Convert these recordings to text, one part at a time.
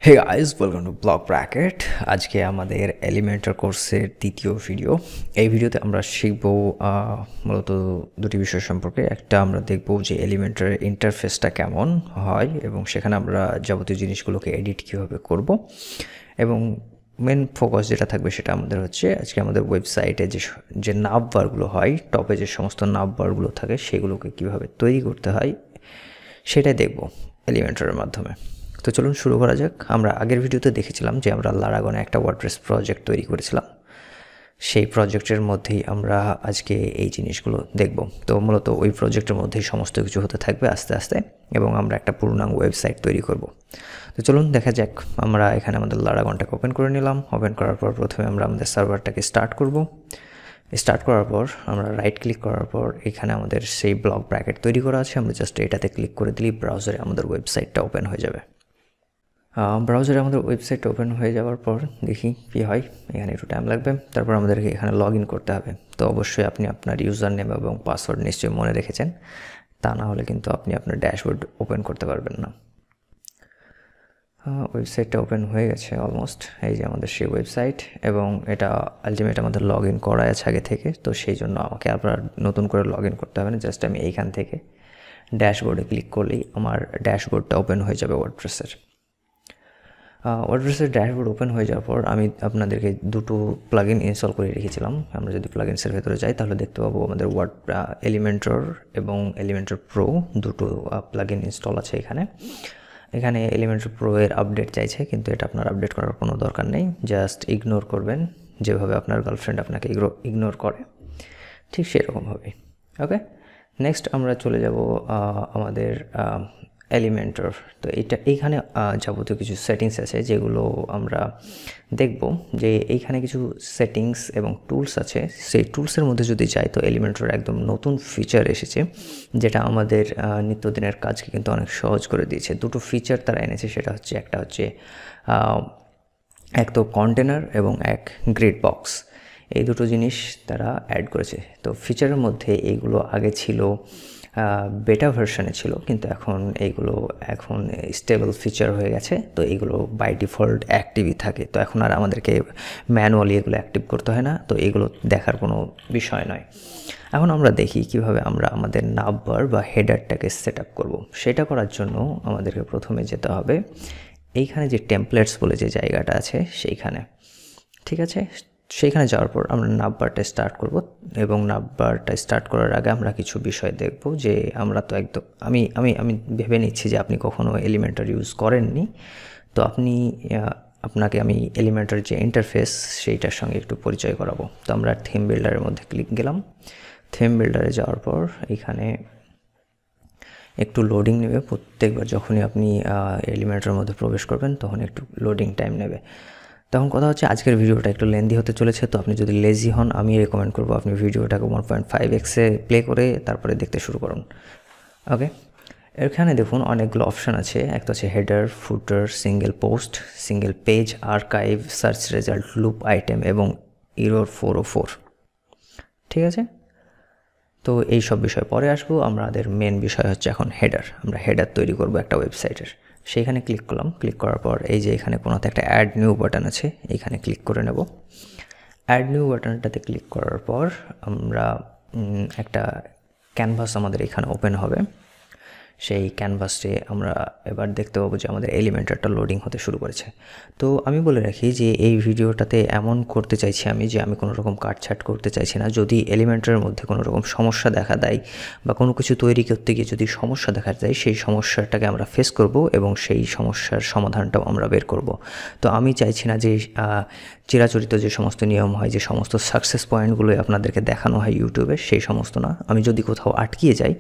Hey guys, welcome to block bracket. আজকে আমাদের Elementor কোর্সের দ্বিতীয় ভিডিও। এই ভিডিওতে আমরা শিখব মূলত দুটি বিষয় সম্পর্কে। একটা আমরা দেখব যে এলিমেন্টারের ইন্টারফেসটা কেমন হয় এবং সেখানে আমরা যাবতীয় জিনিসগুলোকে এডিট কীভাবে করব, এবং মেন ফোকাস যেটা থাকবে সেটা আমাদের হচ্ছে আজকে আমাদের ওয়েবসাইটে যে নাভ বারগুলো হয়, টপে যে সমস্ত নাভ বারগুলো থাকে সেগুলোকে কীভাবে তৈরি করতে হয় সেটাই দেখব এলিমেন্টারের মাধ্যমে। তো চলুন শুরু করা যাক। আমরা আগের ভিডিওতে দেখেছিলাম যে আমরা লারাগনে একটা ওয়ার্ডপ্রেস প্রজেক্ট তৈরি করেছিলাম। সেই প্রজেক্টের মধ্যেই আমরা আজকে এই জিনিসগুলো দেখব। তো মূলত ওই প্রজেক্টের মধ্যেই সমস্ত কিছু হতে থাকবে আস্তে আস্তে, এবং আমরা একটা পূর্ণাঙ্গ ওয়েবসাইট তৈরি করব। তো চলুন দেখা যাক। আমরা এখানে আমাদের লারাগনটাকে ওপেন করে নিলাম। ওপেন করার পর প্রথমে আমরা আমাদের সার্ভারটাকে স্টার্ট করব। স্টার্ট করার পর আমরা রাইট ক্লিক করার পর এখানে আমাদের সেই ব্লক ব্র্যাকেট তৈরি করা আছে, আমরা জাস্ট এটাতে ক্লিক করে দিলেই ব্রাউজারে আমাদের ওয়েবসাইটটা ওপেন হয়ে যাবে। ব্রাউজারে আমাদের ওয়েবসাইট ওপেন হয়ে যাওয়ার পর দেখি কী হয়। এখানে একটু টাইম লাগবে। তারপর আমাদেরকে এখানে লগ ইন করতে হবে। তো অবশ্যই আপনি আপনার ইউজার নেম এবং পাসওয়ার্ড নিশ্চয়ই মনে রেখেছেন, তা না হলে কিন্তু আপনি আপনার ড্যাশবোর্ড ওপেন করতে পারবেন না। ওয়েবসাইটটা ওপেন হয়ে গেছে অলমোস্ট। এই যে আমাদের সেই ওয়েবসাইট, এবং এটা আলটিমেট আমাদের লগ ইন করা আছে আগে থেকে। তো সেই জন্য আমাকে আবার নতুন করে লগ ইন করতে হবে না। জাস্ট আমি এইখান থেকে ড্যাশবোর্ডে ক্লিক করলেই আমার ড্যাশবোর্ডটা ওপেন হয়ে যাবে ওয়ার্ডপ্রেসের। ওয়ার্ডপ্রেসের ড্যাশবোর্ড ওপেন হয়ে যাওয়ার পর আমি আপনাদেরকে দুটো প্লাগইন ইনস্টল করে রেখেছিলাম। আমরা যদি প্লাগইনসের ভেতরে যাই তাহলে দেখতে পাবো আমাদের এলিমেন্টর এবং এলিমেন্টর প্রো দুটো প্লাগইন ইনস্টল আছে এখানে। এখানে এলিমেন্টর প্রো এর আপডেট চাইছে, কিন্তু এটা আপনার আপডেট করার কোনো দরকার নেই। জাস্ট ইগনোর করবেন, যেভাবে আপনার গার্লফ্রেন্ড আপনাকে ইগনোর করে ঠিক সেরকমভাবেই। ওকে, নেক্সট আমরা চলে যাব আমাদের এলিমেন্টর। তো এইখানে যাবতীয় কিছু সেটিংস আছে যেগুলো আমরা দেখব। যে এইখানে কিছু সেটিংস এবং টুলস আছে, সেই টুলসের মধ্যে যদি যাই তো এলিমেন্টর একদম নতুন ফিচার এসেছে, যেটা আমাদের নিত্যদিনের কাজকে কিন্তু অনেক সহজ করে দিয়েছে। দুটো ফিচার তারা এনেছে, সেটা হচ্ছে একটা হচ্ছে এক তো কন্টেনার এবং এক গ্রিড বক্স। এই দুটো জিনিস তারা অ্যাড করেছে। তো ফিচারের মধ্যে এইগুলো আগে ছিল বেটা ভার্সনে ছিল, কিন্তু এখন স্টেবল ফিচার হয়ে গেছে। তো এইগুলো বাই ডিফল্ট অ্যাক্টিভই থাকে। তো এখন আর আমাদেরকে ম্যানুয়ালি এগুলো অ্যাক্টিভ করতে হয় না। তো এগুলো দেখার কোনো বিষয় নয়। এখন আমরা দেখি কিভাবে আমরা আমাদের নাম্বার বা হেডারটাকে সেট আপ করবো। সেটা করার জন্য আমাদেরকে প্রথমে যেতে হবে এইখানে যে টেমপ্লেটস বলে যে জায়গাটা আছে সেইখানে। ঠিক আছে, সেইখানে যাওয়ার পর আমরা নাম্বারটা স্টার্ট করব, এবং নাম্বারটা স্টার্ট করার আগে আমরা কিছু বিষয় দেখব। যে আমরা তো একদম আমি আমি আমি ভেবে নিচ্ছি যে আপনি কখনো এলিমেন্টার ইউজ করেননি। তো আপনাকে আমি এলিমেন্টার যে ইন্টারফেস সেইটার সঙ্গে একটু পরিচয় করাবো। তো আমরা থিম বিল্ডারের মধ্যে ক্লিক গেলাম। থিম বিল্ডারে যাওয়ার পর এখানে একটু লোডিং নেবে। প্রত্যেকবার যখনই আপনি এলিমেন্টারের মধ্যে প্রবেশ করবেন তখন একটু লোডিং টাইম নেবে। তখন কথা হচ্ছে আজকের ভিডিওটা একটু লেন্দি হতে চলেছে। তো আপনি যদি লেজি হন, আমি রেকমেন্ড করবো আপনি ভিডিওটাকে 1.5x-এ প্লে করে তারপরে দেখতে শুরু করুন। ওকে, এখানে দেখুন অনেকগুলো অপশান আছে। একটা হচ্ছে header, footer, single post, single page, archive, search result, loop item এবং ইরর 404। ঠিক আছে, তো এই সব বিষয় পরে আসবো। আমাদের মেন বিষয় হচ্ছে এখন হেডার। আমরা হেডার তৈরি করব একটা ওয়েবসাইটের। সেইখানে ক্লিক করলাম। ক্লিক করার পর এই যে এখানে কোনোতে একটা অ্যাড নিউ বাটন আছে, এইখানে ক্লিক করে নেব। অ্যাড নিউ বাটনটাতে ক্লিক করার পর আমরা একটা ক্যানভাস আমাদের এখানে ওপেন হবে। সেই ক্যানভাসে আমরা এবার দেখতে পাবো যে আমাদের এলিমেন্টারটা লোডিং হতে শুরু করেছে। তো আমি বলে রাখি যে এই ভিডিওটাতে এমন করতে চাইছি আমি যে আমি কোনো রকম কাটছাট করতে চাইছি না। যদি এলিমেন্টারের মধ্যে কোনো রকম সমস্যা দেখা দেয় বা কোনো কিছু তৈরি করতে গিয়ে যদি সমস্যা দেখা যায়, সেই সমস্যাটাকে আমরা ফেস করব এবং সেই সমস্যার সমাধানটাও আমরা বের করব। তো আমি চাইছি না যে চিরাচরিত যে সমস্ত নিয়ম হয়, যে সমস্ত সাকসেস পয়েন্টগুলোই আপনাদেরকে দেখানো হয় ইউটিউবে, সেই সমস্ত না। আমি যদি কোথাও আটকিয়ে যাই,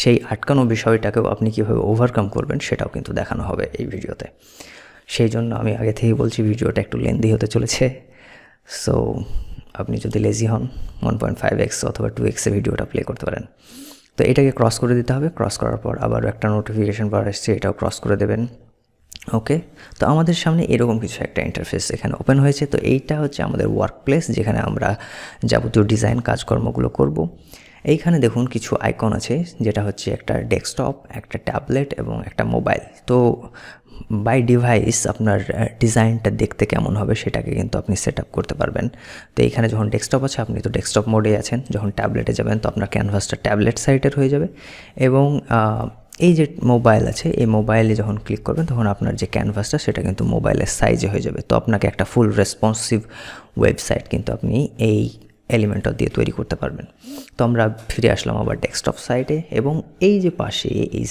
সেই আটকানো বিষয়টাকেও আপনি কীভাবে ওভারকাম করবেন সেটাও কিন্তু দেখানো হবে এই ভিডিওতে। সেই জন্য আমি আগে থেকেই বলছি ভিডিওটা একটু লেন্দি হতে চলেছে। সো আপনি যদি লেজি হন 1.5x অথবা 2x-এ ভিডিওটা প্লে করতে পারেন। তো এটাকে ক্রস করে দিতে হবে। ক্রস করার পর আবার একটা নোটিফিকেশান বার আসছে, এটাও ক্রস করে দেবেন। ওকে, তো আমাদের সামনে এরকম কিছু একটা ইন্টারফেস এখানে ওপেন হয়েছে। তো এইটা হচ্ছে আমাদের ওয়ার্ক প্লেস, যেখানে আমরা যাবতীয় ডিজাইন কাজকর্মগুলো করব। এইখানে দেখুন কিছু আইকন আছে, যেটা হচ্ছে একটা ডেস্কটপ, একটা ট্যাবলেট এবং একটা মোবাইল। তো বাই ডিভাইস আপনার ডিজাইনটা দেখতে কেমন হবে সেটাকে কিন্তু আপনি সেট আপ করতে পারবেন। তো এইখানে যখন ডেস্কটপ আছে আপনি তো ডেস্কটপ মোডে আছেন, যখন ট্যাবলেটে যাবেন তো আপনার ক্যানভাসটা ট্যাবলেট সাইডের হয়ে যাবে, এবং এই যে মোবাইল আছে এই মোবাইলে যখন ক্লিক করবেন তখন আপনার যে ক্যানভাসটা সেটা কিন্তু মোবাইলের সাইজে হয়ে যাবে। তো আপনাকে একটা ফুল রেসপন্সিভ ওয়েবসাইট কিন্তু আপনি এই এলিমেন্টর দিয়ে তৈরি করতে পারবেন। তো আমরা ফিরে আসলাম আবার ডেস্কটপ সাইডে, এবং এই যে পাশে এই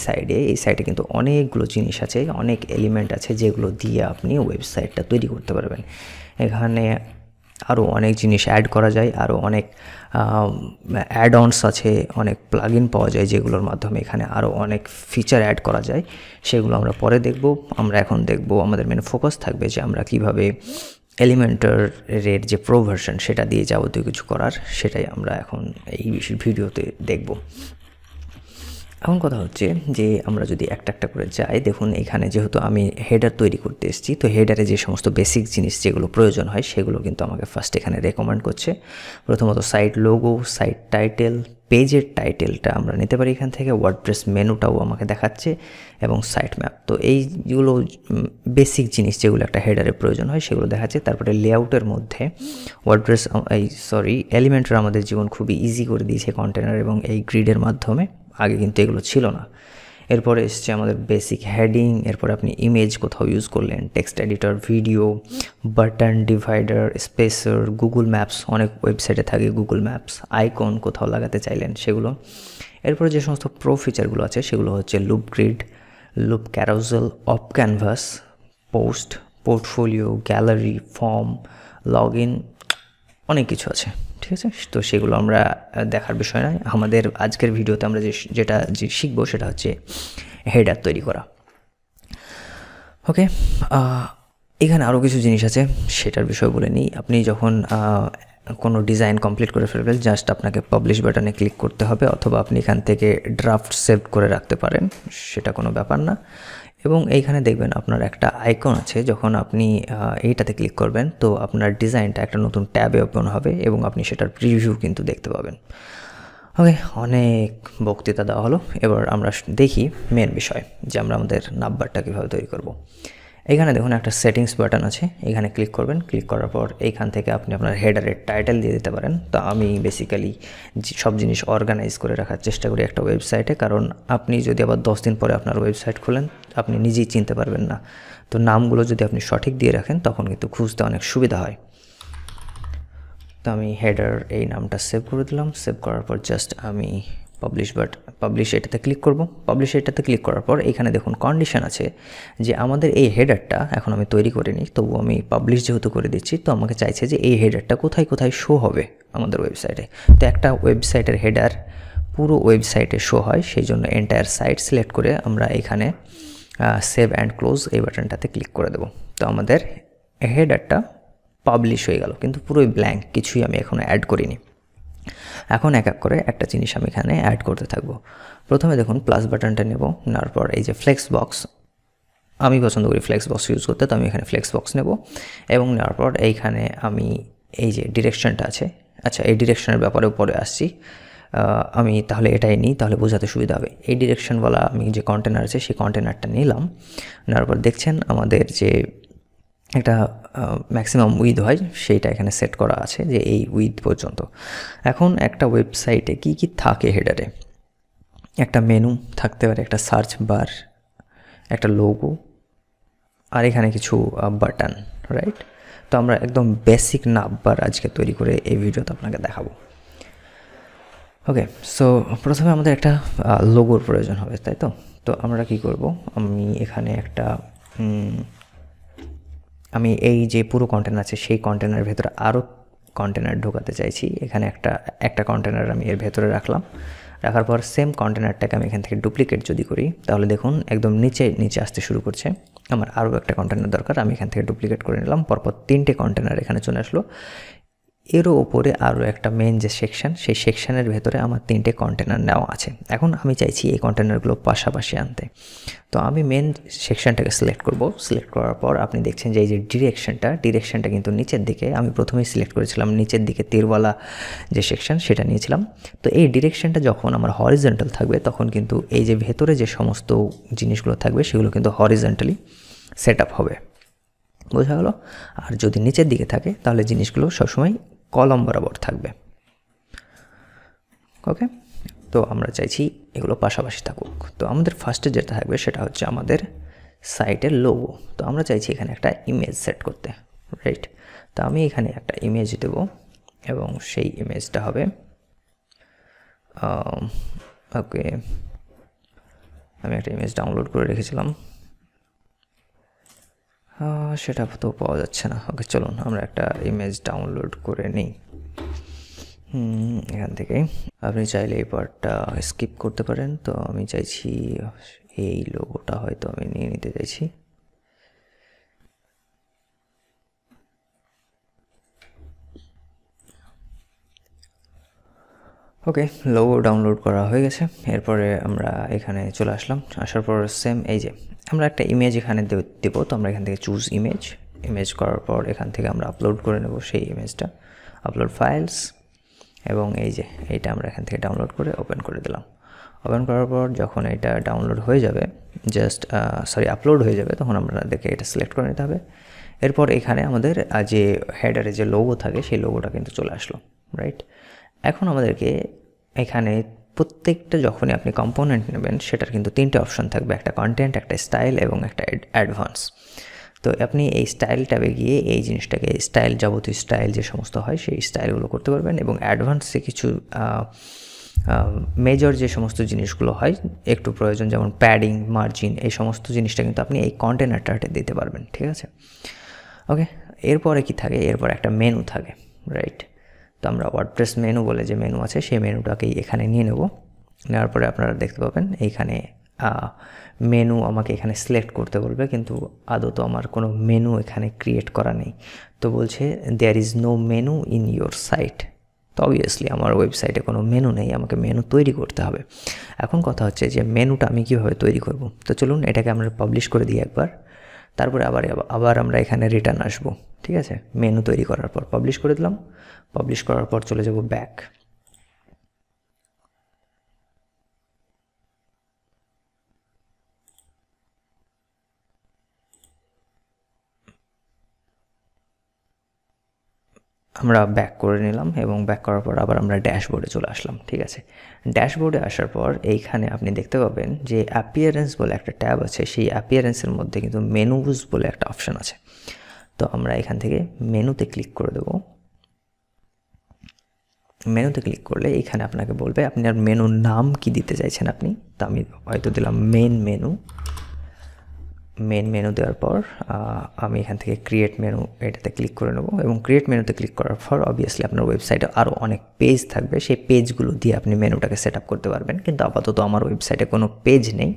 সাইডে কিন্তু অনেকগুলো জিনিস আছে, অনেক এলিমেন্ট আছে যেগুলো দিয়ে আপনি ওয়েবসাইটটা তৈরি করতে পারবেন। এখানে আরও অনেক জিনিস অ্যাড করা যায়, আরও অনেক অ্যাড অনস আছে, অনেক প্লাগইন পাওয়া যায় যেগুলোর মাধ্যমে এখানে আরও অনেক ফিচার অ্যাড করা যায়। সেগুলো আমরা পরে দেখব। আমরা এখন দেখব, আমাদের মেন ফোকাস থাকবে যে আমরা কিভাবে এলিমেন্টরের যে প্রো ভার্সন সেটা দিয়ে যাবতীয় কিছু করার, সেটাই আমরা এখন এই ভিডিওতে দেখব। এখন কথা হচ্ছে যে আমরা যদি একটা একটা করে যাই, দেখুন এখানে যেহেতু আমি হেডার তৈরি করতে এসেছি, তো হেডারে যে সমস্ত বেসিক জিনিস যেগুলো প্রয়োজন হয় সেগুলো কিন্তু আমাকে ফার্স্ট এখানে রেকমেন্ড করছে। প্রথমত সাইট লোগো, সাইট টাইটেল, পেজের টাইটেলটা আমরা নিতে পারি এখান থেকে, ওয়ার্ডপ্রেস মেনুটাও আমাকে দেখাচ্ছে, এবং সাইট ম্যাপ। তো এইগুলো বেসিক জিনিস যেগুলো একটা হেডারে প্রয়োজন হয় সেগুলো দেখাচ্ছে। তারপরে লেআউটের মধ্যে ওয়ার্ডপ্রেস এলিমেন্টর আমাদের জীবন খুবই ইজি করে দিয়েছে কন্টেনার এবং এই গ্রিডের মাধ্যমে, আগে কিন্তু এগুলো ছিল না। এরপরে এসছে আমাদের বেসিক হেডিং, এরপরে আপনি ইমেজ কোথাও ইউজ করলেন, text editor, video, button, divider, spacer, Google maps, অনেক ওয়েবসাইটে থাকে গুগল ম্যাপস, আইকন কোথাও লাগাতে চাইলেন সেগুলো। এরপরে যে সমস্ত প্রো ফিচারগুলো আছে সেগুলো হচ্ছে loop grid, loop carousel, of canvas, post, portfolio, gallery, form, log in, অনেক কিছু আছে, ঠিক আছে। তো সেগুলো আমরা দেখার বিষয় নয়, আমাদের আজকের ভিডিওতে আমরা যেটা শিখবো সেটা হচ্ছে হেডার তৈরি করা। ওকে, এখানে আরও কিছু জিনিস আছে সেটার বিষয় বলে নিই। আপনি যখন কোনো ডিজাইন কমপ্লিট করে ফেলবেন, জাস্ট আপনাকে পাবলিশ বাটনে ক্লিক করতে হবে, অথবা আপনি এখান থেকে ড্রাফট সেভ করে রাখতে পারেন, সেটা কোনো ব্যাপার না। এবং এইখানে দেখবেন আপনার একটা আইকন আছে, যখন আপনি এইটাতে ক্লিক করবেন তো আপনার ডিজাইনটা একটা নতুন ট্যাবে ওপেন হবে এবং আপনি সেটার প্রিভিউ কিন্তু দেখতে পাবেন। ওকে, অনেক বক্তৃতা দেওয়া হলো, এবার আমরা দেখি মেন বিষয় যে আমরা আমাদের নাম্বারটা কীভাবে তৈরি করব। এখানে দেখুন একটা সেটিংস বাটন আছে, এখানে ক্লিক করবেন। ক্লিক করার পর এইখান থেকে আপনি আপনার হেডারের টাইটেল দিয়ে দিতে পারেন। তো আমি বেসিক্যালি সব জিনিস অর্গানাইজ করে রাখার চেষ্টা করি একটা ওয়েবসাইটে, কারণ আপনি যদি আবার 10 দিন পরে আপনার ওয়েবসাইট খোলেন আপনি নিজেই চিনতে পারবেন না। তো নামগুলো যদি আপনি সঠিক দিয়ে রাখেন তখন কিন্তু খুঁজতে অনেক সুবিধা হয়। তো আমি হেডার এই নামটা সেভ করে দিলাম। সেভ করার পর জাস্ট আমি পাবলিশ এটাতে ক্লিক করব। পাবলিশ এটাতে ক্লিক করার পর এখানে দেখুন কন্ডিশন আছে যে আমাদের এই হেডারটা এখন আমি তৈরি করিনি, তবু আমি পাবলিশ যেহেতু করে দিচ্ছি, তো আমাকে চাইছে যে এই হেডারটা কোথায় কোথায় শো হবে আমাদের ওয়েবসাইটে। তো একটা ওয়েবসাইটের হেডার পুরো ওয়েবসাইটে শো হয়, সেই জন্য এন্টায়ার সাইট সিলেক্ট করে আমরা এখানে সেভ অ্যান্ড ক্লোজ এই বাটনটাতে ক্লিক করে দেবো। তো আমাদের হেডারটা পাবলিশ হয়ে গেল, কিন্তু পুরোই ব্ল্যাঙ্ক, কিছুই আমি এখনও অ্যাড করিনি। এখন এক এক করে একটা জিনিস আমি এখানে অ্যাড করতে থাকবো। প্রথমে দেখুন প্লাস বাটনটা নেব, নেওয়ার পর এই যে ফ্লেক্স বক্স, আমি পছন্দ করি ফ্লেক্স বক্স ইউজ করতে, তো আমি এখানে ফ্লেক্স বক্স নেব, এবং নেওয়ার পর এইখানে আমি এই যে ডিরেকশনটা আছে, আচ্ছা এই ডিরেকশনের ব্যাপারেও পরে আসছি, আমি তাহলে এটাই নিই, তাহলে বোঝাতে সুবিধা হবে। এই ডিরেকশনওয়ালা আমি যে কন্টেনার আছে সেই কন্টেনারটা নিলাম। নেওয়ার পর দেখছেন আমাদের যে একটা ম্যাক্সিমাম উইথ হয় সেইটা এখানে সেট করা আছে যে এই উইথ পর্যন্ত। এখন একটা ওয়েবসাইটে কি কি থাকে হেডারে, একটা মেনু থাকতে পারে, একটা সার্চ বার, একটা লোগো, আর এখানে কিছু বাটন, রাইট। তো আমরা একদম বেসিক নাম্বার আজকে তৈরি করে এই ভিডিওতে আপনাকে দেখাবো। ওকে, সো প্রথমে আমাদের একটা লোগোর প্রয়োজন হবে, তাই তো। তো আমরা কি করব, আমি এখানে আমি এই যে পুরো কন্টেনার আছে সেই কন্টেনারের ভেতরে আরও কন্টেনার ঢোকাতে চাইছি। এখানে একটা কন্টেনার আমি এর ভেতরে রাখার পর সেম কন্টেনারটাকে আমি এখান থেকে ডুপ্লিকেট যদি করি তাহলে দেখুন একদম নিচে আসতে শুরু করছে। আমার আরও একটা কন্টেনার দরকার, আমি এখান থেকে ডুপ্লিকেট করে নিলাম, পরপর 3টে কন্টেনার এখানে চলে আসলো। এরও ওপরে আরও একটা মেন যে সেকশন, সেই সেকশনের ভেতরে আমার 3টে কন্টেনার নেওয়া আছে। এখন আমি চাইছি এই কন্টেনারগুলো পাশাপাশি আনতে। তো আমি মেন সেকশনটাকে সিলেক্ট করব। সিলেক্ট করার পর আপনি দেখছেন যে এই যে ডিরেকশনটা কিন্তু নিচের দিকে, আমি প্রথমেই সিলেক্ট করেছিলাম নিচের দিকে তীরওয়ালা যে সেকশন সেটা নিয়েছিলাম। তো এই ডিরেকশনটা যখন আমার হরিজন্টাল থাকবে তখন কিন্তু এই যে ভেতরে যে সমস্ত জিনিসগুলো থাকবে সেগুলো কিন্তু হরিজন্টালি সেট আপ হবে, বোঝা গেল? আর যদি নিচের দিকে থাকে তাহলে জিনিসগুলো সবসময় কলম বরাবর থাকবে। ওকে, তো আমরা চাইছি এগুলো পাশাপাশি থাকুক। তো আমাদের ফার্স্টে যেটা থাকবে সেটা হচ্ছে আমাদের সাইটের লোগো। তো আমরা চাইছি এখানে একটা ইমেজ সেট করতে, রাইট? তো আমি এখানে একটা ইমেজ দেব এবং সেই ইমেজটা হবে ওকে, আমি একটা ইমেজ ডাউনলোড করে রেখেছিলাম, সেটা তো পাওয়া যাচ্ছে না। ওকে, চলুন আমরা একটা ইমেজ ডাউনলোড করে নিই এখান থেকে। আপনি চাইলে এই পার্টটা স্কিপ করতে পারেন। তো আমি চাইছি এই লোগোটা হয়তো আমি নিয়ে নিতে চাইছি। ওকে, লোগো ডাউনলোড করা হয়ে গেছে। এরপরে আমরা এখানে চলে আসলাম, আসার পর সেম এই যে আমরা একটা ইমেজ এখানে দেবো। তো আমরা এখান থেকে চুজ ইমেজ করার পর এখান থেকে আমরা আপলোড করে নেব সেই ইমেজটা, আপলোড ফাইলস, এবং এই যে এইটা আমরা এখান থেকে ডাউনলোড করে ওপেন করে দিলাম। ওপেন করার পর যখন এটা ডাউনলোড হয়ে যাবে, আপলোড হয়ে যাবে, তখন আমাদেরকে এটা সিলেক্ট করে নিতে হবে। এরপর এখানে আমাদের যে হেডারে যে লোগো থাকে সেই লোগোটা কিন্তু চলে আসলো, রাইট? এখন আমাদেরকে এখানে প্রত্যেকটা যখনই আপনি কম্পোনেন্ট নেবেন সেটার কিন্তু 3টে অপশন থাকবে, একটা কন্টেন্ট, একটা স্টাইল এবং একটা অ্যাডভান্স। তো আপনি এই স্টাইল ট্যাবে গিয়ে এই জিনিসটাকে যাবতীয় স্টাইল যে সমস্ত হয় সেই স্টাইলগুলো করতে পারবেন, এবং অ্যাডভান্সে কিছু মেজর যে সমস্ত জিনিসগুলো হয় একটু প্রয়োজন, যেমন প্যাডিং, মার্জিন, এই সমস্ত জিনিসটা কিন্তু আপনি এই কন্টেনারটাতে দিতে পারবেন, ঠিক আছে? ওকে, এরপরে কি থাকে? এরপর একটা মেনু থাকে, রাইট? তো আমরা ওয়ার্ডপ্রেস মেনু বলে যে মেনু আছে সেই মেনুটাকেই এখানে নিয়ে নেব। নেওয়ার পরে আপনারা দেখতে পাবেন এইখানে মেনু আমাকে এখানে সিলেক্ট করতে বলবে, কিন্তু আদৌ তো আমার কোনো মেনু এখানে ক্রিয়েট করা নেই। তো বলছে there is no menu in your site. তো অবভিয়াসলি আমার ওয়েবসাইটে কোনো মেনু নেই, আমাকে মেনু তৈরি করতে হবে। এখন কথা হচ্ছে যে মেনুটা আমি কীভাবে তৈরি করব? তো চলুন এটাকে আমরা পাবলিশ করে দিই একবার, তারপরে আবার আমরা এখানে রিটার্ন আসব, ঠিক আছে? মেনু তৈরি করার পর পাবলিশ করে দিলাম। পাবলিশ করার পর চলে যাব ব্যাক। আমরা ব্যাক করে নিলাম এবং ব্যাক করার পর আবার আমরা ড্যাশবোর্ডে চলে আসলাম, ঠিক আছে? ড্যাশবোর্ডে আসার পর এইখানে আপনি দেখতে পাবেন যে অ্যাপিয়ারেন্স বলে একটা ট্যাব আছে, সেই অ্যাপিয়ারেন্সের মধ্যে কিন্তু মেনুজ বলে একটা অপশন আছে। তো আমরা এখান থেকে মেনুতে ক্লিক করে দেব। মেনুতে ক্লিক করলে এখানে আপনাকে বলবে আপনার মেনুর নাম কি দিতে চাইছেন আপনি। তো আমি হয়তো দিলাম মেন মেনু দেওয়ার পর আমি এখান থেকে ক্রিয়েট মেনু এটাতে ক্লিক করে নেব, এবং ক্রিয়েট মেনুতে ক্লিক করার পর অবভিয়াসলি আপনার ওয়েবসাইটে আরও অনেক পেজ থাকবে, সেই পেজগুলো দিয়ে আপনি মেনুটাকে সেট আপ করতে পারবেন। কিন্তু আপাতত আমার ওয়েবসাইটে কোনো পেজ নেই,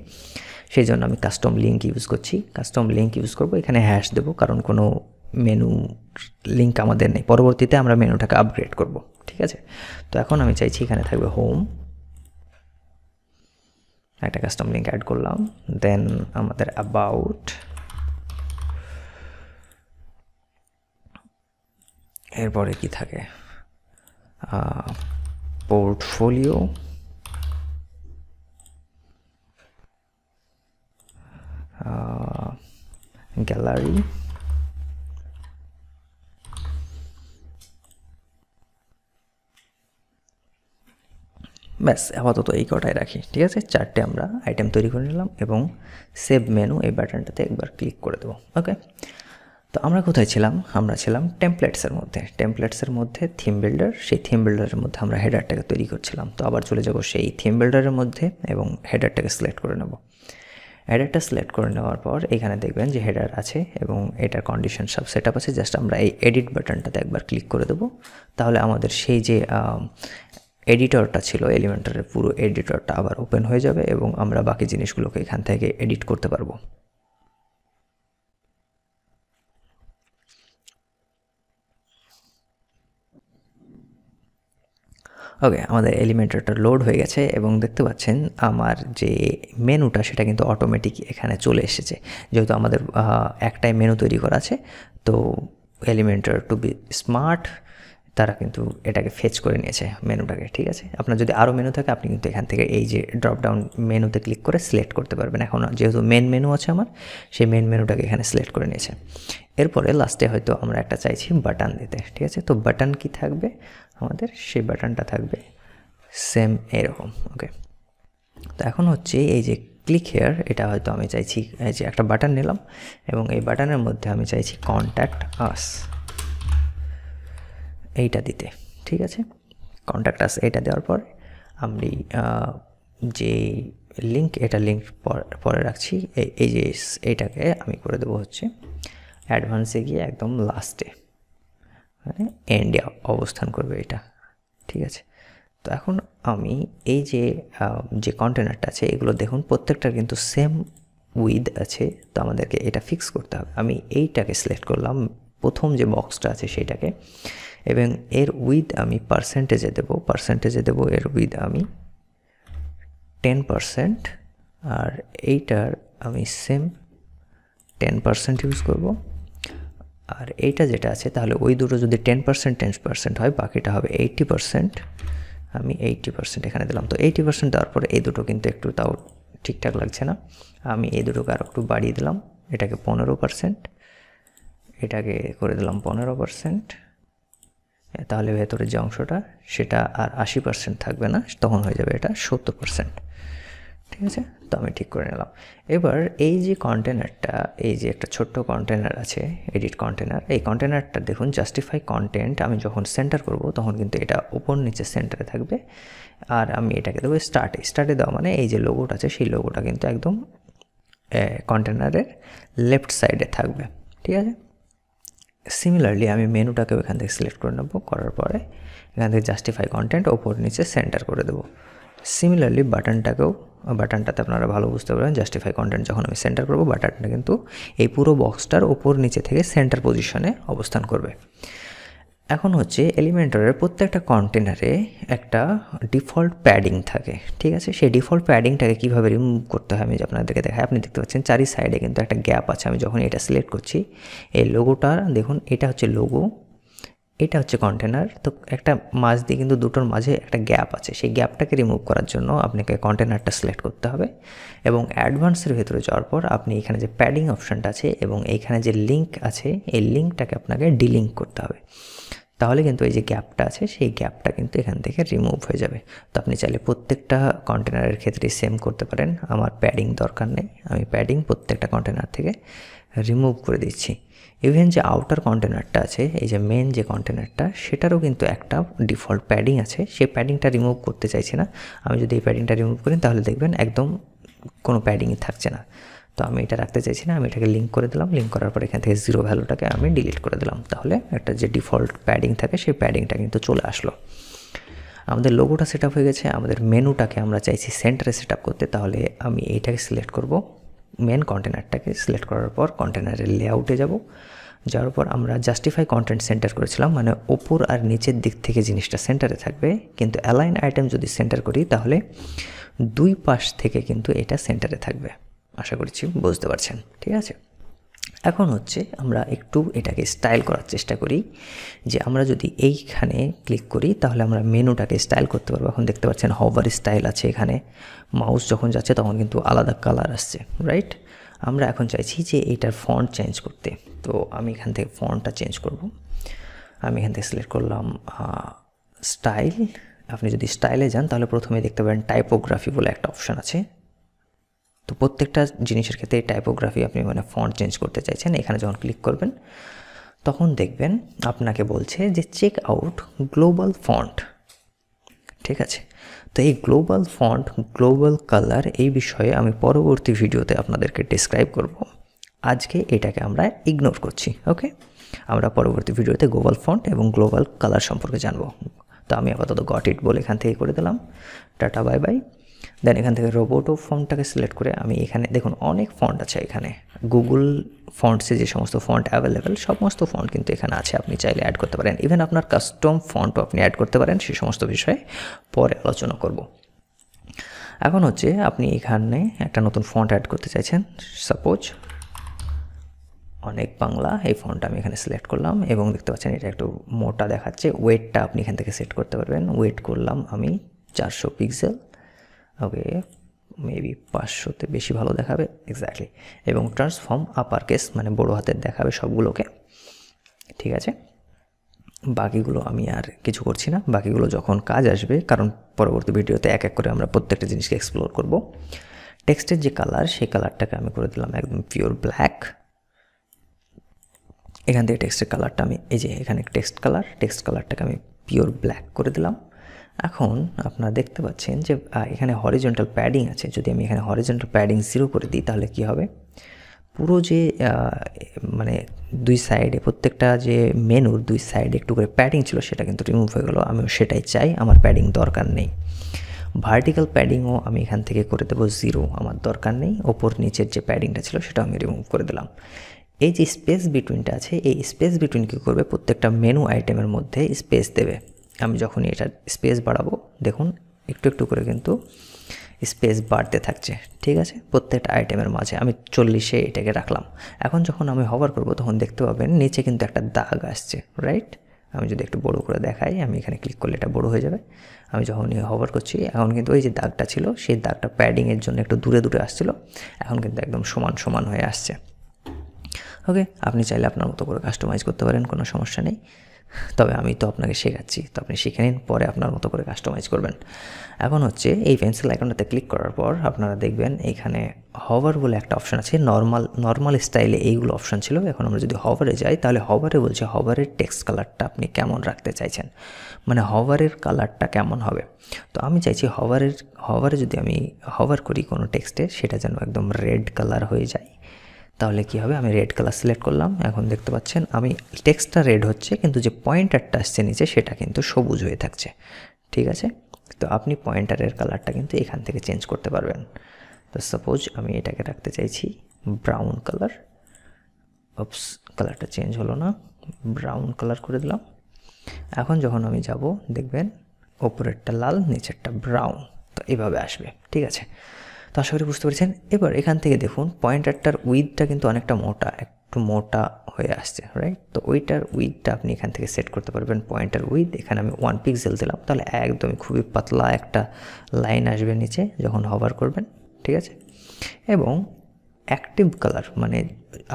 সেই জন্য আমি কাস্টম লিঙ্ক ইউজ করছি। কাস্টম লিঙ্ক ইউজ করব, এখানে হ্যাশ দেবো, কারণ কোনো মেনু লিঙ্ক আমাদের নেই। পরবর্তীতে আমরা মেনুটাকে আপগ্রেড করব, ঠিক আছে? তো এখন আমি চাইছি এখানে থাকবে হোম, একটা কাস্টম লিঙ্ক অ্যাড করলাম। দেন আমাদের অ্যাবাউট, এরপরে কি থাকে? পোর্টফোলিও, গ্যালারি, ব্যাস আপাতত এই কটাই রাখি, ঠিক আছে? 4টে আমরা আইটেম তৈরি করে নিলাম এবং সেভ মেনু এই বাটনটাতে একবার ক্লিক করে দেবো। ওকে, তো আমরা কোথায় ছিলাম? আমরা ছিলাম টেমপ্লেটসের মধ্যে থিম বিল্ডার, সেই থিম বিল্ডারের মধ্যে আমরা হেডারটাকে তৈরি করছিলাম। তো আবার চলে যাব সেই থিম বিল্ডারের মধ্যে এবং হেডারটাকে সিলেক্ট করে নেব। হেডারটা সিলেক্ট করে নেওয়ার পর এখানে দেখবেন যে হেডার আছে এবং এটার কন্ডিশন সব সেট আপ আছে। জাস্ট আমরা এই এডিট বাটনটাতে একবার ক্লিক করে দেবো, তাহলে আমাদের সেই যে এডিটরটা ছিল এলিমেন্টরের পুরো এডিটরটা আবার ওপেন হয়ে যাবে এবং আমরা বাকি জিনিসগুলোকে এখান থেকে এডিট করতে পারবো। ওকে, আমাদের এলিমেন্টরটা লোড হয়ে গেছে এবং দেখতে পাচ্ছেন আমার যে মেনুটা সেটা কিন্তু অটোমেটিক এখানে চলে এসেছে, যেহেতু আমাদের একটাই মেনু তৈরি করা আছে। তো এলিমেন্টর টু বি স্মার্ট তারা কিন্তু এটাকে ফেচ করে নিয়েছে মেনুটাকে, ঠিক আছে। আপনার যদি আরও মেনু থাকে আপনি কিন্তু এখান থেকে এই যে ড্রপ ডাউন মেনুতে ক্লিক করে সিলেক্ট করতে পারবেন। এখন যেহেতু মেন মেনু আছে আমার, সেই মেন মেনুটাকে এখানে সিলেক্ট করে নিয়েছে। এরপরে লাস্টে হয়তো আমরা একটা চাইছি বাটন দিতে, ঠিক আছে। তো বাটন কি থাকবে আমাদের, সেই বাটনটা থাকবে সেম এরকম, ওকে। তো এখন হচ্ছে এই যে ক্লিক হেয়ার, এটা হয়তো আমি চাইছি এই যে একটা বাটন নিলাম এবং এই বাটনের মধ্যে আমি চাইছি কন্ট্যাক্ট আস এইটা দিতে, ঠিক আছে। কন্ট্যাক্ট আস এইটা দেওয়ার পর আমি যে লিঙ্ক, এটা লিঙ্ক পরে রাখছি, এই যে এইটাকে আমি করে দেবো হচ্ছে অ্যাডভান্সে গিয়ে একদম লাস্টে, মানে এন্ডে অবস্থান করবে এটা, ঠিক আছে। তো এখন আমি এই যে কন্টেনারটা আছে এগুলো দেখুন প্রত্যেকটার কিন্তু সেম উইথ আছে, তো আমাদেরকে এটা ফিক্স করতে হবে। আমি এইটাকে সিলেক্ট করলাম, প্রথম যে বক্সটা আছে সেইটাকে, এবং এর উইথ আমি পার্সেন্টেজে দেবো এর উইথ আমি 10%, আর এইটার আমি সেম 10% ইউজ করব। আর এইটা যেটা আছে তাহলে ওই দুটো যদি 10% হয়, বাকিটা হবে 80%, আমি 80% এখানে দিলাম। তো 80% দেওয়ার পরে এই দুটো কিন্তু একটু তাও ঠিকঠাক লাগছে না, আমি এই দুটোকে আরও একটু বাড়িয়ে দিলাম, এটাকে 15%, এটাকে করে দিলাম 15%, তাহলে ভেতরের যে অংশটা সেটা আর 80% থাকবে না, তখন হয়ে যাবে এটা 70%, ঠিক আছে। তো আমি ঠিক করে নিলাম। এবার এই যে কন্টেনারটা, এই যে একটা ছোট্ট কন্টেনার আছে এডিট কন্টেনার, এই কন্টেনারটা দেখুন জাস্টিফাই কন্টেন্ট আমি যখন সেন্টার করব তখন কিন্তু এটা উপর নিচে সেন্টারে থাকবে। আর আমি এটাকে দেবো স্টার্টে দেওয়া মানে এই যে লোগোটা আছে সেই লোগোটা কিন্তু একদম কন্টেনারের লেফট সাইডে থাকবে, ঠিক আছে। সিমিলারলি আমি মেনুটাকেও এখান থেকে সিলেক্ট করে নেবো, করার পরে এখান থেকে জাস্টিফাই কন্টেন্ট ওপর নিচে সেন্টার করে দেবো। সিমিলারলি বাটনটাতে আপনারা ভালো বুঝতে পারবেন, জাস্টিফাই কন্টেন্ট যখন আমি সেন্টার করবো বাটনটা কিন্তু এই পুরো বক্সটার ওপর নিচে থেকে সেন্টার পজিশনে অবস্থান করবে। এখন হচ্ছে এলিমেন্টরের প্রত্যেকটা কন্টেনারে একটা ডিফল্ট প্যাডিং থাকে, ঠিক আছে। সেই ডিফল্ট প্যাডিংটাকে কীভাবে রিমুভ করতে হয় আমি আপনাদেরকে দেখাই। আপনি দেখতে পাচ্ছেন চারি সাইডে কিন্তু একটা গ্যাপ আছে, আমি যখন এটা সিলেক্ট করছি এই লোগোটা দেখুন, এটা হচ্ছে লোগো, এটা হচ্ছে কন্টেনার, তো একটা মাঝ দিয়ে কিন্তু দুটোর মাঝে একটা গ্যাপ আছে, সেই গ্যাপটাকে রিমুভ করার জন্য আপনাকে কন্টেনারটা সিলেক্ট করতে হবে এবং অ্যাডভান্সের ভেতরে যাওয়ার পর আপনি এখানে যে প্যাডিং অপশানটা আছে এবং এইখানে যে লিঙ্ক আছে এই লিঙ্কটাকে আপনাকে ডিলিঙ্ক করতে হবে, তাহলে কিন্তু এই যে গ্যাপটা আছে সেই গ্যাপটা কিন্তু এখান থেকে রিমুভ হয়ে যাবে। তো আপনি চাইলে প্রত্যেকটা কন্টেনারের ক্ষেত্রে সেম করতে পারেন, আমার প্যাডিং দরকার নেই, আমি প্যাডিং প্রত্যেকটা কন্টেনার থেকে রিমুভ করে দিচ্ছি। ইভেন যে আউটার কন্টেনারটা আছে, এই যে মেন যে কন্টেনারটা, সেটারও কিন্তু একটা ডিফল্ট প্যাডিং আছে, সেই প্যাডিংটা রিমুভ করতে চাইছি না। আমি যদি এই প্যাডিংটা রিমুভ করি তাহলে দেখবেন একদম কোনো প্যাডিংই থাকছে না। তো আমি এটা রাখতে চাইছি না, আমি এটাকে লিঙ্ক করে দিলাম, লিঙ্ক করার পর এখান থেকে 0 ভ্যালুটাকে আমি ডিলিট করে দিলাম, তাহলে একটা যে ডিফল্ট প্যাডিং থাকে সেই প্যাডিংটা কিন্তু চলে আসলো। আমাদের লোগোটা সেট আপ হয়ে গেছে। আমাদের মেনুটাকে আমরা চাইছি সেন্টারে সেট আপ করতে, তাহলে আমি এইটাকে সিলেক্ট করব, মেন কন্টেনারটাকে সিলেক্ট করার পর কন্টেনারের লেআউটে যাব, যাওয়ার পর আমরা জাস্টিফাই কন্টেন্ট সেন্টার করেছিলাম, মানে ওপর আর নিচের দিক থেকে জিনিসটা সেন্টারে থাকবে, কিন্তু অ্যালাইন আইটেম যদি সেন্টার করি তাহলে দুই পাশ থেকে কিন্তু এটা সেন্টারে থাকবে। আশা করছি বুঝতে পারছেন, ঠিক আছে। এখন হচ্ছে আমরা একটু এটাকে স্টাইল করার চেষ্টা করি, যে আমরা যদি এইখানে ক্লিক করি তাহলে আমরা মেনুটাকে স্টাইল করতে পারবো। এখন দেখতে পাচ্ছেন হভার স্টাইল আছে এখানে, মাউস যখন যাচ্ছে তখন কিন্তু আলাদা কালার আসছে, রাইট। আমরা এখন চাইছি যে এইটার ফন্ট চেঞ্জ করতে, তো আমি এখান থেকে ফন্টটা চেঞ্জ করব। আমি এখান থেকে সিলেক্ট করলাম স্টাইল। আপনি যদি স্টাইলে যান তাহলে প্রথমে দেখতে পাবেন টাইপোগ্রাফি বলে একটা অপশান আছে, তো প্রত্যেকটা জিনিসের ক্ষেত্রে এই টাইপোগ্রাফি আপনি মানে ফন্ট চেঞ্জ করতে চাইছেন, এখানে যখন ক্লিক করবেন তখন দেখবেন আপনাকে বলছে যে চেক আউট গ্লোবাল ফন্ট, ঠিক আছে। তো এই গ্লোবাল ফন্ট, গ্লোবাল কালার, এই বিষয়ে আমি পরবর্তী ভিডিওতে আপনাদেরকে ডিসক্রাইব করব। আজকে এটাকে আমরা ইগনোর করছি, ওকে। আমরা পরবর্তী ভিডিওতে গ্লোবাল ফন্ট এবং গ্লোবাল কালার সম্পর্কে জানবো। তো আমি আপাতত গট ইট বলে এখান থেকে করে দিলাম, টাটা বাই বাই। দেন এখান থেকে রোবোটো ফন্টটাকে সিলেক্ট করে আমি এখানে দেখুন অনেক ফন্ট আছে, এখানে গুগল ফন্টসে যে সমস্ত ফন্ট অ্যাভেলেবেল সমস্ত ফন্ট কিন্তু এখানে আছে, আপনি চাইলে অ্যাড করতে পারেন। ইভেন আপনার কাস্টম ফন্টও আপনি অ্যাড করতে পারেন, সে সমস্ত বিষয়ে পরে আলোচনা করব। এখন হচ্ছে আপনি এখানে একটা নতুন ফন্ট অ্যাড করতে চাইছেন, সাপোজ অনেক বাংলা এই ফন্টটা আমি এখানে সিলেক্ট করলাম এবং দেখতে পাচ্ছেন এটা একটু মোটা দেখাচ্ছে। ওয়েটটা আপনি এখান থেকে সেট করতে পারবেন। ওয়েট করলাম আমি 400 পিক্সেল। ওকে, মেবি 500তে বেশি ভালো দেখাবে, এক্স্যাক্টলি। এবং ট্রান্সফর্ম আপার কেস মানে বড়ো হাতের দেখাবে সবগুলোকে, ঠিক আছে। বাকিগুলো আমি আর কিছু করছি না, বাকিগুলো যখন কাজ আসবে, কারণ পরবর্তী ভিডিওতে এক এক করে আমরা প্রত্যেকটা জিনিসকে এক্সপ্লোর করব। টেক্সটের যে কালার, সেই কালারটাকে আমি করে দিলাম একদম পিওর ব্ল্যাক। এখান থেকে টেক্সটের কালারটা আমি এই যে এখানে টেক্সট কালারটাকে আমি পিওর ব্ল্যাক করে দিলাম। এখন আপনারা দেখতে পাচ্ছেন যে এখানে হরিজন্টাল প্যাডিং আছে। যদি আমি এখানে হরিজন্টাল প্যাডিং 0 করে দিই তাহলে কি হবে, পুরো যে মানে দুই সাইডে প্রত্যেকটা যে মেনুর দুই সাইডে একটু করে প্যাডিং ছিল সেটা কিন্তু রিমুভ হয়ে গেল। আমিও সেটাই চাই, আমার প্যাডিং দরকার নেই। ভার্টিক্যাল প্যাডিংও আমি এখান থেকে করে দেবো 0, আমার দরকার নেই। ওপর নিচের যে প্যাডিংটা ছিল সেটা আমি রিমুভ করে দিলাম। এই যে স্পেস বিটুইনটা আছে, এই স্পেস বিটুইন কী করবে, প্রত্যেকটা মেনু আইটেমের মধ্যে স্পেস দেবে। আমি যখনই এটা স্পেস বাড়াবো, দেখুন একটু একটু করে কিন্তু স্পেস বাড়তে থাকছে, ঠিক আছে, প্রত্যেকটা আইটেমের মাঝে। আমি 40-এ এটাকে রাখলাম। এখন যখন আমি হভার করব তখন দেখতে পাবেন নিচে কিন্তু একটা দাগ আসছে, রাইট। আমি যদি একটু বড় করে দেখাই, আমি এখানে ক্লিক করলে এটা বড় হয়ে যাবে। আমি যখন হভার করছি এখন কিন্তু ওই যে দাগটা ছিল সেই দাগটা প্যাডিংয়ের জন্য একটু দূরে দূরে আসছিল, এখন কিন্তু একদম সমান সমান হয়ে আসছে। ওকে, আপনি চাইলে আপনার মতো করে কাস্টমাইজ করতে পারেন, কোনো সমস্যা নেই। তবে আমি তো আপনাকে শেখাচ্ছি, তো আপনি শিখে নিন, পরে আপনার মতো করে কাস্টমাইজ করবেন। এখন হচ্ছে এই পেন্সিল আইকনটাতে ক্লিক করার পর আপনারা দেখবেন এখানে হভার বলে একটা অপশান আছে। নর্মাল স্টাইলে এইগুলো অপশান ছিল। এখন আমরা যদি হভারে যাই তাহলে হভারে বলছে হভারের টেক্সট কালারটা আপনি কেমন রাখতে চাইছেন, মানে হভারের কালারটা কেমন হবে। তো আমি চাইছি হভারে যদি আমি হভার করি কোনো টেক্সটে, সেটা যেন একদম রেড কালার হয়ে যায়। তাহলে কি হবে, আমি রেড কালার সিলেক্ট করলাম। এখন দেখতে পাচ্ছেন আমি টেক্সটটা রেড হচ্ছে, কিন্তু যে পয়েন্টারটা আসছে নিচে সেটা কিন্তু সবুজ হয়ে থাকছে, ঠিক আছে। তো আপনি পয়েন্টারের কালারটা কিন্তু এখান থেকে চেঞ্জ করতে পারবেন। তো সাপোজ আমি এটাকে রাখতে চাইছি ব্রাউন কালার। অপস, কালারটা চেঞ্জ হলো না, ব্রাউন কালার করে দিলাম। এখন যখন আমি যাব দেখবেন ওপরেরটা লাল, নিচেরটা ব্রাউন, তো এইভাবে আসবে, ঠিক আছে। তো আশা করি বুঝতে পেরেছেন। এবার এখান থেকে দেখুন পয়েন্টারটার উইথটা কিন্তু অনেকটা মোটা, একটু মোটা হয়ে আসছে, রাইট। তো ওইটার উইথটা আপনি এখান থেকে সেট করতে পারবেন। পয়েন্টার উইথ এখানে আমি 1 পিক্সেল দিলাম, তাহলে একদমই খুবই পাতলা একটা লাইন আসবে নিচে যখন হভার করবেন, ঠিক আছে। এবং অ্যাক্টিভ কালার মানে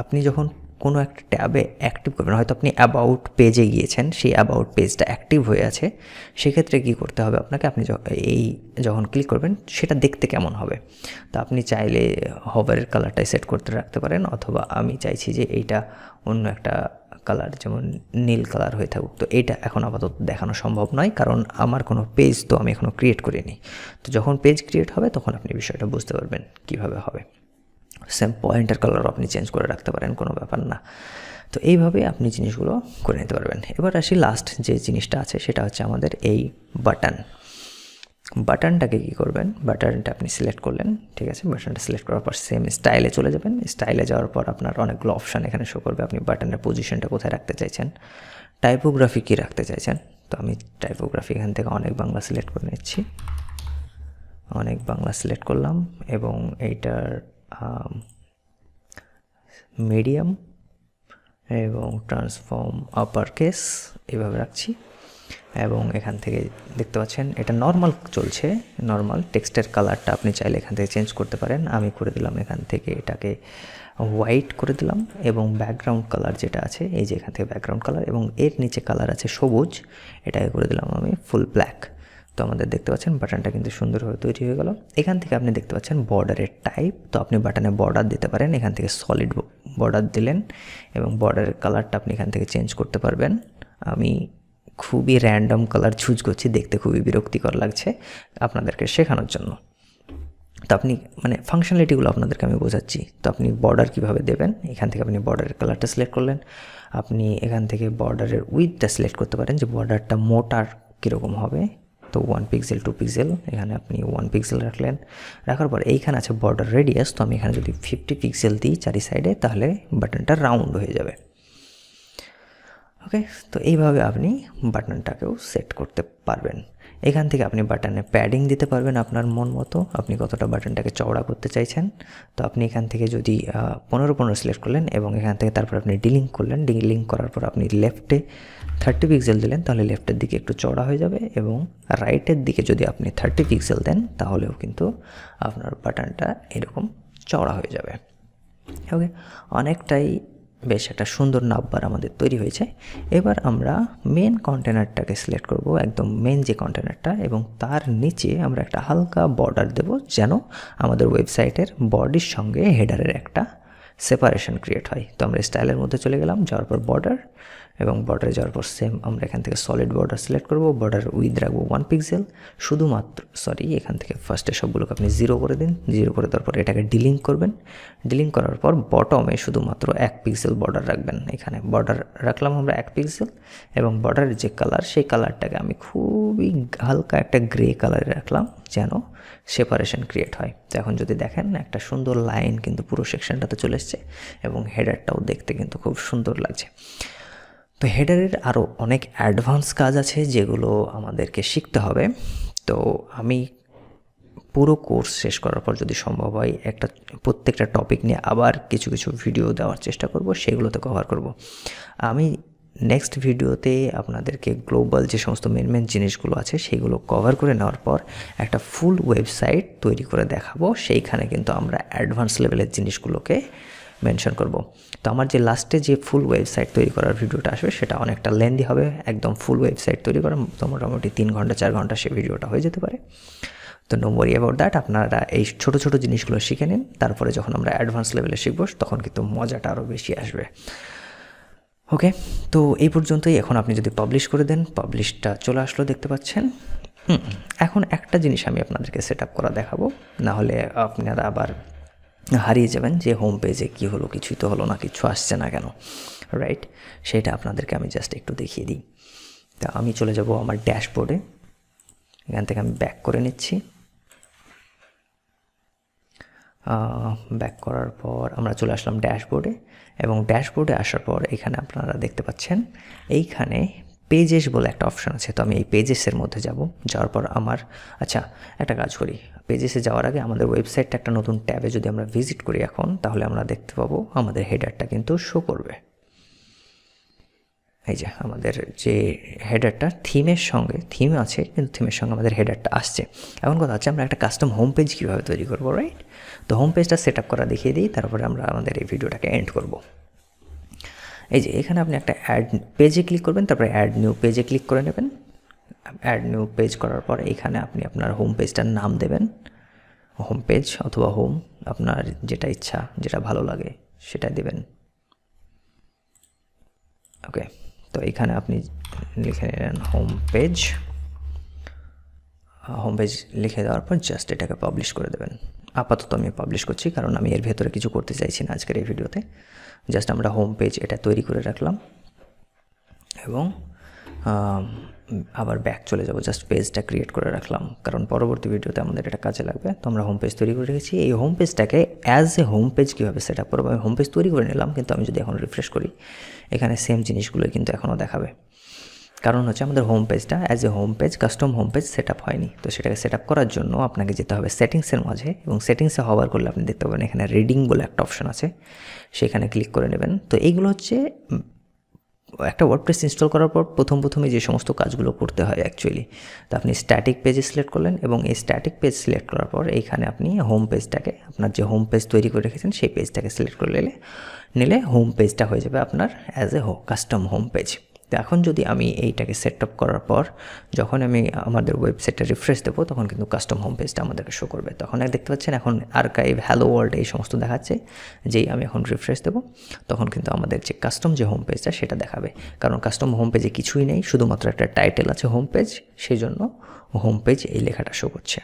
আপনি যখন কোনো একটা ট্যাবে অ্যাক্টিভ করবেন, হয়তো আপনি অ্যাবাউট পেজে গিয়েছেন, সেই অ্যাবাউট পেজটা অ্যাক্টিভ হয়ে আছে, সেক্ষেত্রে কী করতে হবে আপনাকে, আপনি যখন ক্লিক করবেন সেটা দেখতে কেমন হবে। তো আপনি চাইলে হভারের কালারটাই সেট করতে রাখতে পারেন, অথবা আমি চাইছি যে এইটা অন্য একটা কালার, যেমন নীল কালার হয়ে থাকুক। তো এইটা এখন আপাতত দেখানো সম্ভব নয়, কারণ আমার কোনো পেজ তো আমি এখনও ক্রিয়েট করিনি। তো যখন পেজ ক্রিয়েট হবে তখন আপনি বিষয়টা বুঝতে পারবেন কীভাবে হবে। সেম পয়েন্টার কালারও আপনি চেঞ্জ করে রাখতে পারেন, কোনো ব্যাপার না। তো এইভাবে আপনি জিনিসগুলো করে নিতে পারবেন। এবার আসি লাস্ট যে জিনিসটা আছে, সেটা হচ্ছে আমাদের এই বাটনটাকে কী করবেন, বাটনটা আপনি সিলেক্ট করলেন, ঠিক আছে। বাটনটা সিলেক্ট করার পর সেম স্টাইলে চলে যাবেন। স্টাইলে যাওয়ার পর আপনার অনেকগুলো অপশান এখানে শো করবে। আপনি বাটনের পজিশনটা কোথায় রাখতে চাইছেন, টাইপোগ্রাফি কী রাখতে চাইছেন। তো আমি টাইপোগ্রাফি এখান থেকে অনেক বাংলা সিলেক্ট করে নিচ্ছি, অনেক বাংলা সিলেক্ট করলাম এবং এইটার মিডিয়াম এবং ট্রান্সফর্ম আপার কেস এভাবে রাখছি। এবং এখান থেকে দেখতে পাচ্ছেন এটা নর্মাল চলছে, নর্মাল। টেক্সটের কালারটা আপনি চাইলে এখান থেকে চেঞ্জ করতে পারেন। আমি করে দিলাম এখান থেকে এটাকে হোয়াইট করে দিলাম, এবং ব্যাকগ্রাউন্ড কালার যেটা আছে, এই যে এখান থেকে ব্যাকগ্রাউন্ড কালার, এবং এর নিচে কালার আছে সবুজ, এটাকে করে দিলাম আমি ফুল ব্ল্যাক। তো আমাদের দেখতে পাচ্ছেন বাটনটা কিন্তু সুন্দরভাবে তৈরি হয়ে গেল। এখান থেকে আপনি দেখতে পাচ্ছেন বর্ডারের টাইপ, তো আপনি বাটনে বর্ডার দিতে পারেন। এখান থেকে সলিড বর্ডার দিলেন এবং বর্ডারের কালারটা আপনি এখান থেকে চেঞ্জ করতে পারবেন। আমি খুবই র্যান্ডম কালার চুজ করছি, দেখতে খুবই বিরক্তিকর লাগছে আপনাদেরকে শেখানোর জন্য। তো আপনি মানে ফাংশনালিটিগুলো আপনাদেরকে আমি বোঝাচ্ছি। তো আপনি বর্ডার কীভাবে দেবেন, এখান থেকে আপনি বর্ডারের কালারটা সিলেক্ট করলেন। আপনি এখান থেকে বর্ডারের উইথটা সিলেক্ট করতে পারেন যে বর্ডারটা মোটার কীরকম হবে। তো 1 পিক্সেল 2 পিক্সেল, এখানে আপনি 1 পিক্সেল রাখলেন। রাখার পর এইখানে আছে বর্ডার রেডিয়াস, তো আমি এখানে যদি 50 পিক্সেল দিই চারি সাইডে, তাহলে বাটনটা রাউন্ড হয়ে যাবে। ওকে, তো এইভাবে আপনি বাটনটাকেও সেট করতে পারবেন। এখান থেকে আপনি বাটনে প্যাডিং দিতে পারবেন আপনার মন মতো, আপনি কতটা বাটনটাকে চওড়া করতে চাইছেন। তো আপনি এখান থেকে যদি 15 সিলেক্ট করলেন এবং এখান থেকে তারপর আপনি ডিলিঙ্ক করলেন, ডিলিঙ্ক করার পর আপনি লেফটে 30 পিক্সেল দিলেন, তাহলে লেফটের দিকে একটু চওড়া হয়ে যাবে, এবং রাইটের দিকে যদি আপনি 30 পিক্সেল দেন তাহলেও কিন্তু আপনার বাটনটা এরকম চওড়া হয়ে যাবে। ওকে, অনেকটাই বেশ একটা সুন্দর নাববার আমাদের তৈরি হয়েছে। এবার আমরা মেন কন্টেনারটাকে সিলেক্ট করব, একদম মেন যে কন্টেনারটা, এবং তার নিচে আমরা একটা হালকা বর্ডার দেব যেন আমাদের ওয়েবসাইটের বডির সঙ্গে হেডারের একটা সেপারেশন ক্রিয়েট হয়। তো আমরা স্টাইলের মধ্যে চলে গেলাম, যাওয়ার পর বর্ডার, এবং বর্ডারে যাওয়ার পর সেম আমরা এখান থেকে সলিড বর্ডার সিলেক্ট করব, বর্ডার উইথ রাখবো 1 পিক্সেল শুধুমাত্র, এখান থেকে ফার্স্টে সবগুলোকে আপনি 0 করে দিন, 0 করে দেওয়ার পর এটাকে ডিলিঙ্ক করবেন, ডিলিঙ্ক করার পর বটমে শুধুমাত্র 1 পিক্সেল বর্ডার রাখবেন। এখানে বর্ডার রাখলাম আমরা 1 পিক্সেল, এবং বর্ডারের যে কালার সেই কালারটাকে আমি খুবই হালকা একটা গ্রে কালারে রাখলাম যেন সেপারেশন ক্রিয়েট হয়। তো এখন যদি দেখেন একটা সুন্দর লাইন কিন্তু পুরো সেকশনটাতে চলে এসছে, এবং হেডারটাও দেখতে কিন্তু খুব সুন্দর লাগছে। তো হেডারের আরও অনেক অ্যাডভান্স কাজ আছে যেগুলো আমাদেরকে শিখতে হবে। তো আমি পুরো কোর্স শেষ করার পর যদি সম্ভব হয় প্রত্যেকটা টপিক নিয়ে আবার কিছু কিছু ভিডিও দেওয়ার চেষ্টা করব, সেগুলোতে কভার করব। আমি নেক্সট ভিডিওতে আপনাদেরকে গ্লোবাল যে সমস্ত মেন জিনিসগুলো আছে সেগুলো কভার করে নেওয়ার পর একটা ফুল ওয়েবসাইট তৈরি করে দেখাবো। সেইখানে কিন্তু আমরা অ্যাডভান্স লেভেলের জিনিসগুলোকে মেনশন করব। তো আমার যে লাস্টে যে ফুল ওয়েবসাইট তৈরি করার ভিডিওটা আসবে সেটা অনেকটা লেন্দি হবে, একদম ফুল ওয়েবসাইট তৈরি করা তো মোটামুটি 3 ঘন্টা 4 ঘন্টা সে ভিডিওটা হয়ে যেতে পারে। তো নো ওয়ারি অ্যাবাউট দ্যাট, আপনারা এই ছোটো ছোটো জিনিসগুলো শিখে নিন, তারপরে যখন আমরা অ্যাডভান্স লেভেলে শিখবো তখন কিন্তু মজাটা আরও বেশি আসবে। ওকে, তো এই পর্যন্তই। এখন আপনি যদি পাবলিশ করে দেন, পাবলিশটা চলে আসলো দেখতে পাচ্ছেন। এখন একটা জিনিস আমি আপনাদেরকে সেট আপ করা দেখাবো, নাহলে আপনারা আবার হারিয়ে যাবেন যে হোম পেজে কী হলো, কিছুই তো হলো না, কিছু আসছে না কেন, রাইট? সেটা আপনাদেরকে আমি জাস্ট একটু দেখিয়ে দিই। তা আমি চলে যাব আমার ড্যাশবোর্ডে, এখান থেকে আমি ব্যাক করে নিচ্ছি। ব্যাক করার পর আমরা চলে আসলাম ড্যাশবোর্ডে, এবং ড্যাশবোর্ডে আসার পর এখানে আপনারা দেখতে পাচ্ছেন এইখানে পেজেস বলে একটা অপশান আছে। তো আমি এই পেজেসের মধ্যে যাব, যাওয়ার পর একটা কাজ করি, পেজেসে যাওয়ার আগে আমাদের ওয়েবসাইটটা একটা নতুন ট্যাবে যদি আমরা ভিজিট করি এখন, তাহলে আমরা দেখতে পাবো আমাদের হেডারটা কিন্তু শো করবে। এই যে আমাদের যে হেডারটা থিম আছে, কিন্তু থিমের সঙ্গে আমাদের হেডারটা আসছে। এখন কথা হচ্ছে আমরা একটা কাস্টম হোম পেজ কীভাবে তৈরি করবো, রাইট? তো হোম পেজটা সেট আপ করা দেখিয়ে দিই, তারপরে আমরা আমাদের এই ভিডিওটাকে এন্ড করব। এই যে এখানে আপনি একটা অ্যাড পেজে ক্লিক করবেন, তারপরে অ্যাড নিউ পেজে ক্লিক করে নেবেন। অ্যাড নিউ পেজ করার পর এখানে আপনি আপনার হোম পেজটার নাম দেবেন, হোম পেজ অথবা হোম, আপনার যেটা ইচ্ছা, যেটা ভালো লাগে সেটা দেবেন। ওকে, তো এখানে আপনি লিখে নিলেন হোম পেজ লিখে দেওয়ার পর জাস্ট এটাকে পাবলিশ করে দেবেন। আপাতত আমি পাবলিশ করছি কারণ আমি এর ভেতরে কিছু করতে চাইছি না আজকের এই ভিডিওতে। জাস্ট আমরা হোম পেজ এটা তৈরি করে রাখলাম, এবং আবার ব্যাক চলে যাব, জাস্ট পেজটা ক্রিয়েট করে রাখলাম কারণ পরবর্তী ভিডিওতে আমাদের এটা কাজে লাগবে। তো আমরা হোম পেজ তৈরি করে রেখেছি। এই হোম পেজটাকে অ্যাজ এ হোম পেজ কীভাবে সেট আপ করবো, আমি হোম পেজ তৈরি করে নিলাম, কিন্তু আমি যদি এখন রিফ্রেশ করি এখানে সেম জিনিসগুলোই কিন্তু এখনও দেখাবে। কারণ হচ্ছে আমাদের হোম পেজটা as a home page, custom home page set up হয়নি। তো সেটাকে সেট আপ করার জন্য আপনাকে যেতে হবে সেটিংসের মাঝে, এবং সেটিংসে হওয়ার করলে আপনি দেখতে পাবেন এখানে রিডিং বলে একটা অপশন আছে, সেখানে ক্লিক করে নেবেন। তো এইগুলো হচ্ছে একটা ওয়ার্ডপ্রেস ইনস্টল করার পর প্রথমে যে সমস্ত কাজগুলো করতে হয় অ্যাকচুয়ালি। তো আপনি স্ট্যাটিক পেজে সিলেক্ট করলেন, এবং এই স্ট্যাটিক পেজ সিলেক্ট করার পর এইখানে আপনি হোম পেজটাকে, আপনার যে হোম পেজ তৈরি করে রেখেছেন সেই পেজটাকে সিলেক্ট করে নিলে হোম পেজটা হয়ে যাবে আপনার as a custom home page. তো এখন যদি আমি এইটাকে সেট আপ করার পর যখন আমি আমাদের ওয়েবসাইটটা রিফ্রেশ দেবো তখন কিন্তু কাস্টম হোম পেজটা আমাদেরকে শো করবে। তখন দেখতে পাচ্ছেন এখন আর্কাইভ, হ্যালো ওয়ার্ল্ড এই সমস্ত দেখাচ্ছে। যেই আমি এখন রিফ্রেশ দেবো তখন কিন্তু আমাদের যে কাস্টম যে হোম পেজটা সেটা দেখাবে, কারণ কাস্টম হোম পেজে কিছুই নেই, শুধুমাত্র একটা টাইটেল আছে হোম পেজ, সেই জন্য হোম পেজ এই লেখাটা শো করছে।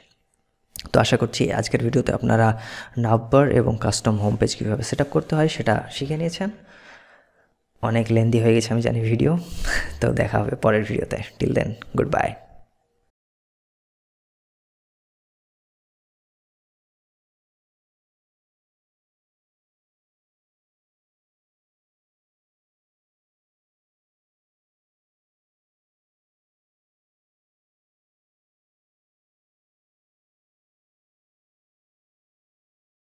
তো আশা করছি আজকের ভিডিওতে আপনারা নাভবার এবং কাস্টম হোম পেজ কীভাবে সেট আপ করতে হয় সেটা শিখে নিয়েছেন। অনেক লেন্দি হয়ে গেছে আমি জানি ভিডিও, তো দেখা হবে পরের ভিডিওতে। Till then, good by.